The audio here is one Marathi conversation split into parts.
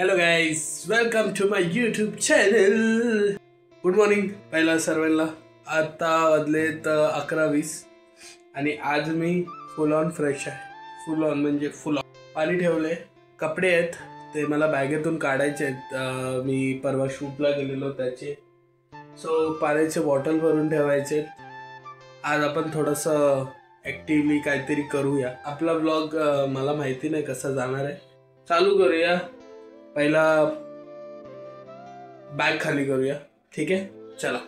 Hello guys, welcome to my YouTube channel. Good morning पहिला सर्वांना. आता वाजलेत 11:20 आणि आज मी फुल ऑन फ्रेश आहे. फुल ऑन म्हणजे फुल ऑन. पाणी ठेवले, कपडे आहेत ते मला बॅगेतून काढायचे आहेत. मी परवा शूटला गेलेलो त्याचे, सो पाण्याचे बॉटल भरून ठेवायचे. आज आपण थोडंसं ॲक्टिवली काहीतरी करूया. आपला ब्लॉग मला माहिती नाही कसा जाणार आहे. चालू करूया. पहिला बॅग खाली करूया. ठीक आहे, चला.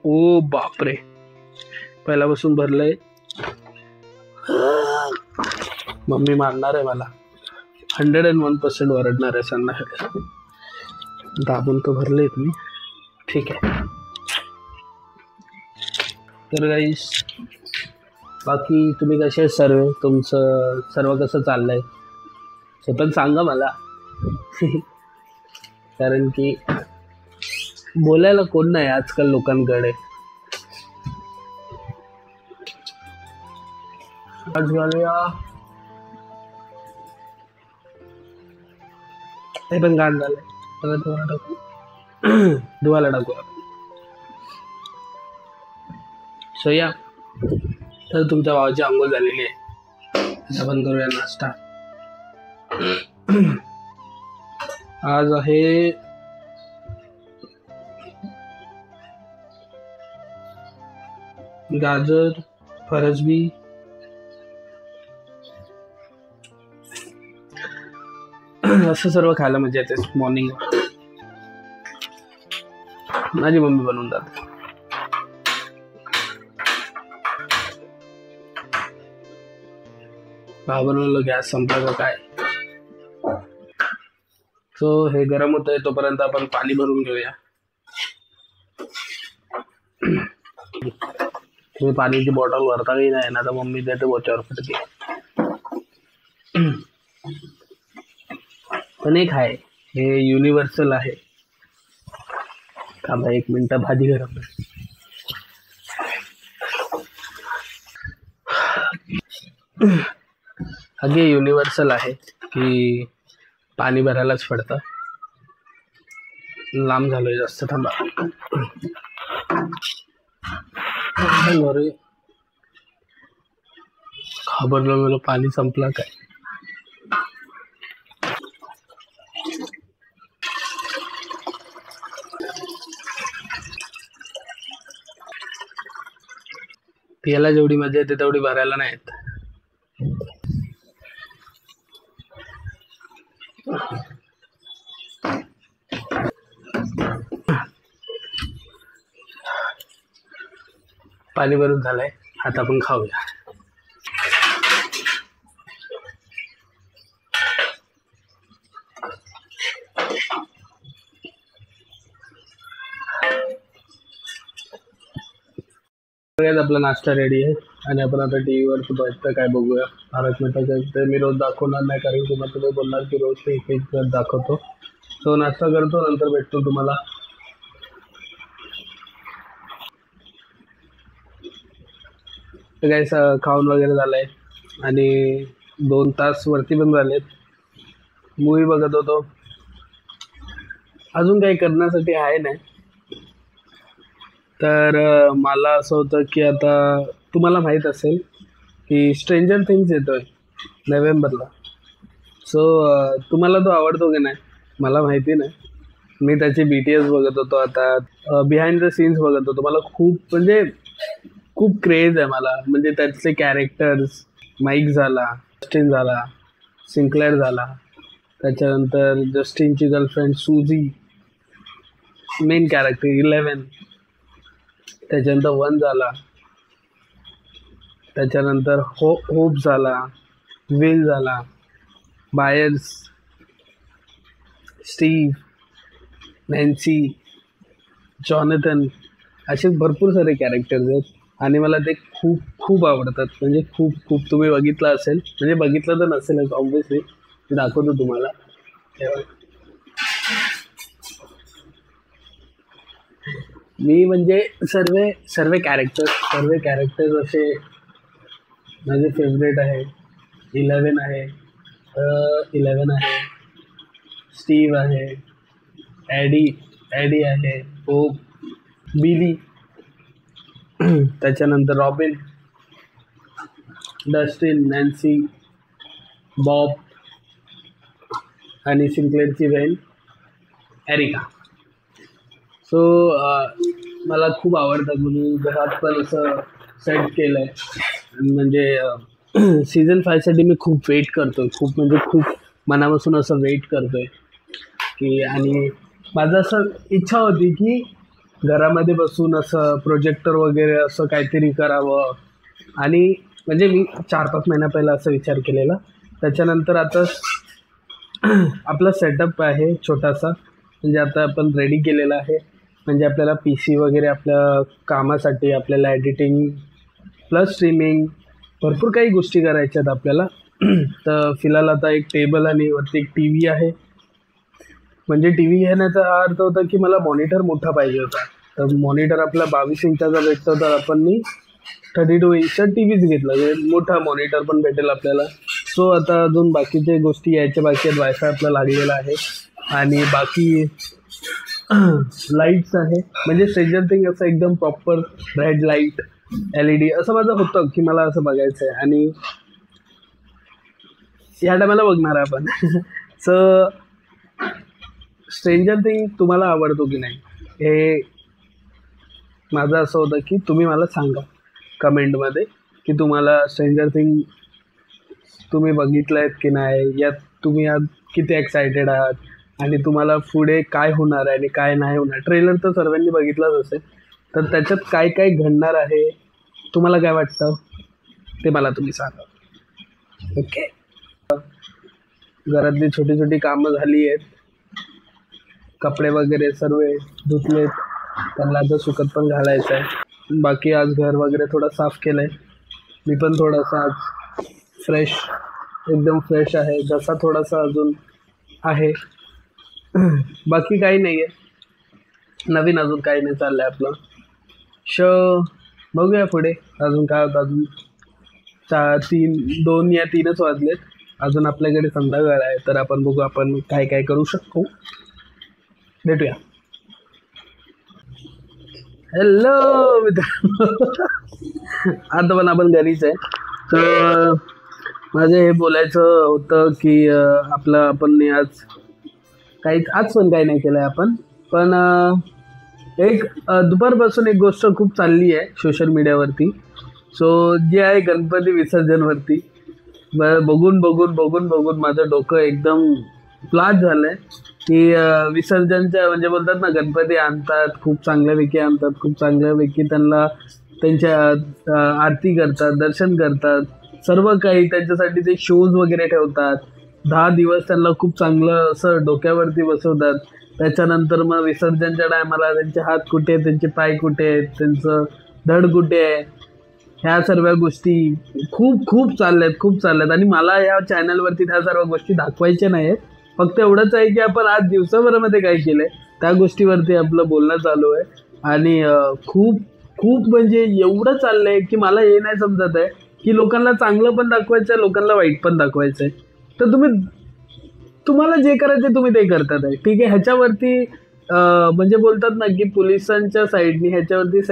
ओ बापरे, पहिल्यापासून भरलंय. मम्मी मारणार आहे मला. 101% ओरडणार आहे संध्याकाळी. दाबून तो भरले तुम्ही. ठीक आहे. तर गाईस, बाकी तुम्ही कसे सर्व, तुमचं सर्व कसं चाललंय हे पण सांगा मला. कारण की बोलायला कोण नाही आजकाल लोकांकडे. आज घालूया हे पण घाण झालंय. सगळं टाकू, धुवायला टाकू. सो या, तर तुमच्या भावाची आंघोळ झालेली आहे. आपण करूया नाश्ता. आज आहे गाजर, फरसबी, असं सर्व खायला मजा येते. मॉर्निंग माझी मम्मी बनवून जाते. बनवलं, गॅस संपला का काय. सो हे गरम होतंय, तोपर्यंत आपण पाणी भरून घेऊया. तुम्ही पाण्याची बॉटल भरताही नाही ना, तर मम्मी देते बोच्यावर फटके. पण एक आहे, हे युनिव्हर्सल आहे. थांबा 1 मिनिट, भाजी गरम आहे. अगे युनिव्हर्सल आहे की पाणी भरायलाच पडतं. लांब झालोय जास्त. थांबा. खबरलं मला पाणी संपला काय. पियाला जेवढी मजा येते तेवढी भरायला नाही येत. पाणी भरून झालंय, आता आपण खाऊया. आपला नाश्ता रेडी आहे आणि आपण आता टीव्हीवर बघतं काय बघूया. तारक मेहता. मी रोज दाखवणार नाही, कारण तुम्हाला तुम्ही बोलणार की रोज ते एक दाखवतो. तो नाश्ता करतो, नंतर भेटतो तुम्हाला. काय खाऊन वगैरे झालंय आणि 2 तास वरती पण झालेत. मूवी बघत होतो. अजून काही करण्यासाठी आहे नाही. तर मला असं होतं की आता तुम्हाला माहीत असेल की स्ट्रेंजर थिंग्स येतोय नोव्हेंबरला. सो तुम्हाला तो आवडतो की नाही मला माहिती नाही. मी त्याची BTS बघत होतो. आता बिहाइंड द सीन्स बघत होतो. मला खूप क्रेज आहे मला. म्हणजे त्याचे कॅरेक्टर्स, माईक झाला, जस्टिन झाला, सिंक्लेअर झाला, त्याच्यानंतर जस्टिनची गर्लफ्रेंड सुझी, मेन कॅरेक्टर 11, त्याच्यानंतर 1 झाला, त्याच्यानंतर होप झाला, विल झाला, बायर्स, स्टीव, नॅन्सी, जॉनथन असे भरपूर सारे कॅरेक्टर्स आहेत आणि मला ते खूप खूप आवडतात. म्हणजे खूप खूप. तुम्ही बघितलं असेल, म्हणजे बघितलं तर नसेलच ऑब्व्हियसली, मी दाखवतो तुम्हाला. मी म्हणजे सर्व कॅरेक्टर्स असे माझे फेवरेट आहे. 11 आहे, स्टीव आहे, ॲडी आहे, होप, बिली, त्याच्यानंतर रॉबिन, डस्टिन, नॅन्सी, बॉब आणि सिंक्लेअरची बहीण एरिका. सो मला खूप आवडतात. म्हणून घरात पण असं सेट केलं आहे. म्हणजे सीझन 5साठी मी खूप वेट करतो आहे. खूप मनापासून असं वेट करतो आहे की, आणि माझं असं इच्छा होती की घरामध्ये बसून असं प्रोजेक्टर वगैरे असं काहीतरी करावं. आणि म्हणजे मी 4-5 महिन्या पहिला असा विचार केलेला. त्याच्यानंतर आता आपला सेटअप आहे छोटासा, म्हणजे आता आपण रेडी केलेला आहे. म्हणजे आपल्याला PC वगैरे आपल्या कामासाठी, आपल्याला एडिटिंग प्लस स्ट्रीमिंग भरपूर काही गोष्टी करायच्या आहेत आपल्याला. तर फिलहाल आता एक टेबल आणि वरती एक TV आहे. म्हणजे TV घेण्याचा हा अर्थ होता की मला मॉनिटर मोठा पाहिजे होता. तर मॉनिटर आपला 22 इंचाचा भेटतो, तर आपण 32 इंचचा TVच घेतला. मोठा मॉनिटर पण भेटेल आपल्याला. सो आता अजून बाकीचे गोष्टी यायच्या बाकी आहेत. वायफाय आपला लागलेला आहे आणि बाकी लाईट्स आहे. म्हणजे स्ट्रेंजर थिंग्स असं एकदम प्रॉपर रेड लाईट LED असं माझं होतं की मला असं बघायचं आहे. आणि ह्या टायमाला बघणार आहे आपण. सो स्ट्रेंजर थिंग तुम्हाला आवडतो की नाही, हे माझं असं होतं की तुम्ही मला सांगा कमेंटमध्ये की तुम्हाला स्ट्रेंजर थिंग तुम्ही बघितलं आहेत की नाही, यात तुम्ही आज किती एक्सायटेड आहात आणि तुम्हाला पुढे काय होणार आहे आणि काय नाही होणार. ट्रेलर तर सर्वांनी बघितलंच असेल, तर त्याच्यात काय काय घडणार आहे, तुम्हाला काय वाटतं ते मला तुम्ही सांगा. ओके. घरातली छोटी छोटी कामं झाली आहेत. कपडे वगैरे सर्व धुतलेत, त्यांना आता सुकत पण घालायचं आहे. बाकी आज घर वगैरे थोडं साफ केलं आहे. मी पण थोडासा आज एकदम फ्रेश आहे. जसा थोडासा अजून आहे, बाकी काही नाही आहे. नवीन अजून काही नाही चाललं आहे आपलं. बघूया पुढे अजून काय होतं. अजून 2 या 3च वाजलेत. अजून आपल्याकडे संध्याकाळ आहे, तर आपण बघू आपण काय काय करू शकतो. भेटूया. हॅलो मित्रांनो. आता पण आपण घरीच आहे. तर माझं हे बोलायचं होतं की आपण आज पण काही नाही केलं आहे आपण. पण एक दुपारपासून एक गोष्ट खूप चालली आहे सोशल मीडियावरती. सो जे आहे गणपती विसर्जनवरती. बघून माझं डोकं एकदम फ्लाट झालं आहे की विसर्जनच्या म्हणजे बोलतात ना, गणपती आणतात, खूप चांगल्यापैकी आणतात, खूप चांगल्यापैकी त्यांच्या आरती करतात, दर्शन करतात, सर्व काही त्यांच्यासाठी ते शोज वगैरे ठेवतात. 10 दिवस त्यांना खूप चांगलं असं डोक्यावरती बसवतात. त्याच्यानंतर मग विसर्जनच्या टायमाला त्यांचे हात कुठे आहेत, त्यांचे पाय कुठे आहेत, त्यांचं धड कुठे आहे, ह्या सर्व गोष्टी खूप चालल्यात. आणि मला या चॅनलवरती त्या सर्व गोष्टी दाखवायच्या नाही आहेत. फक्त एवढंच आहे की आपण आज दिवसाभरामध्ये काय केलं आहे त्या गोष्टीवरती आपलं बोलणं चालू आहे. आणि खूप म्हणजे एवढं चाललं आहे की मला हे नाही समजत आहे की लोकांना चांगलं पण दाखवायचं आहे, लोकांना वाईट पण दाखवायचं आहे. तर तुम्हाला जे करायचं तुम्ही ते करतात आहे, ठीक आहे. ह्याच्यावरती म्हणजे बोलतात ना की पोलिसांच्या साईडनी ह्याच्यावरती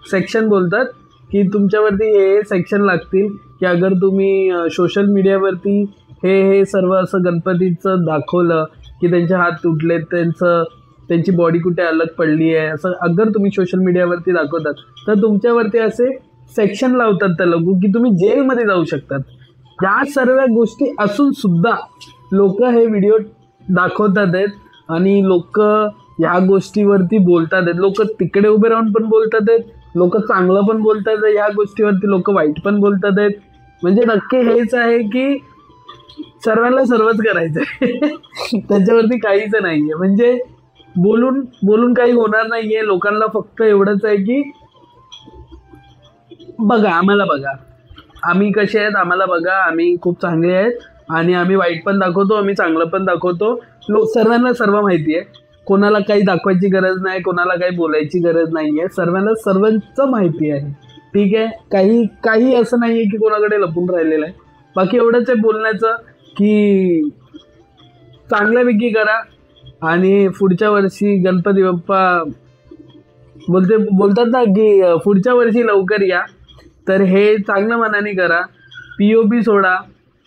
सेक्शन बोलतात की तुमच्यावरती हे सेक्शन लागतील की अगर तुम्ही सोशल मीडियावरती हे सर्व असं गणपतीचं दाखवलं की त्यांचे हात तुटलेत, त्यांची बॉडी कुठे अलग पडली आहे, असं अगर तुम्ही सोशल मीडियावरती दाखवतात तर तुमच्यावरती असे सेक्शन लावतात त्या लोक की तुम्ही जेलमध्ये जाऊ शकतात. या सर्व गोष्टी असून सुद्धा लोक हे व्हिडिओ दाखवतात आहेत आणि लोक ह्या गोष्टीवरती बोलतात आहेत. लोक तिकडे उभे राहून पण बोलतात आहेत, लोक चांगलं पण बोलतात आहेत, ह्या गोष्टीवरती लोक वाईट पण बोलतात आहेत. म्हणजे नक्की हेच आहे की सर्वांना सर्वच करायचंय. त्याच्यावरती काहीच नाहीये. म्हणजे बोलून बोलून काही होणार नाहीये. लोकांना फक्त एवढंच आहे की बघा, आम्हाला बघा, आम्ही कसे आहेत आम्हाला बघा, आम्ही खूप चांगले आहेत आणि आम्ही वाईट पण दाखवतो, आम्ही चांगलं पण दाखवतो. सर्वांना सर्व माहिती आहे. कोणाला काही दाखवायची गरज नाही, कोणाला काही बोलायची गरज नाही आहे. सर्वांना सर्वांचं माहिती आहे. ठीक आहे. काही काही असं नाही आहे की कोणाकडे लपून राहिलेलं आहे. बाकी एवढंच आहे बोलण्याचं की चांगल्यापैकी करा आणि पुढच्या वर्षी गणपती बाप्पा बोलतात ना की पुढच्या वर्षी लवकर या. तर हे चांगलं मनाने करा. POP सोडा.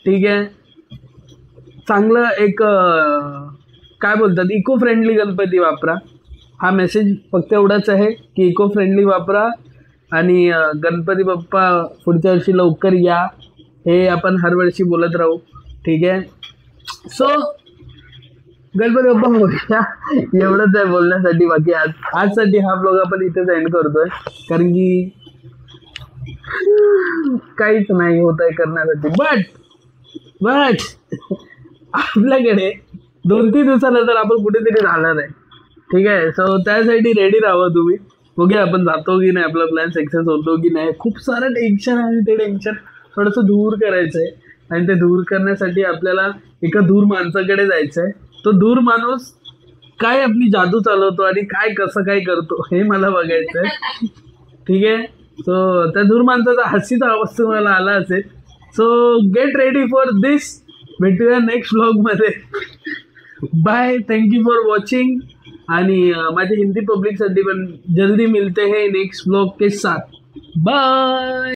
ठीक आहे. चांगलं एक काय बोलतात इको फ्रेंडली गणपती वापरा. हा मेसेज फक्त एवढाच आहे की इको फ्रेंडली वापरा आणि गणपती बाप्पा पुढच्या वर्षी लवकर या. हे आपण हर वर्षी बोलत राहू. ठीक आहे. सो गणपती बाप्पा मोरया. एवढंच आहे बोलण्यासाठी. बाकी आजसाठी हा ब्लॉग आपण इथेच एंड करतोय कारण की काहीच नाही होत आहे करण्यासाठी. बट आपल्याकडे 2-3 दिवसानंतर आपण कुठेतरी राहणार आहे. ठीक आहे. सो त्यासाठी रेडी राहा तुम्ही. बघूया आपण जातो की नाही, आपला प्लॅन सक्सेस होतो की नाही. खूप सारं टेन्शन आहे आणि ते टेन्शन थोडंसं दूर करायचं आहे आणि ते दूर करण्यासाठी आपल्याला एका दूर माणसाकडे जायचं आहे. तो दूर माणूस काय आपली जादू चालवतो आणि काय कसं काय करतो हे मला बघायचं आहे. ठीक आहे. सो त्या दूर माणसाचा हसीचा आवाज तुम्हाला आला असेल. So get ready for this. भेटूया नेक्स्ट व्लॉगमध्ये. बाय. Thank you for watching. आणि माझे हिंदी पब्लिकसाठी पण जल्दी मिलते हैं नेक्स्ट व्लॉग के साथ. बाय.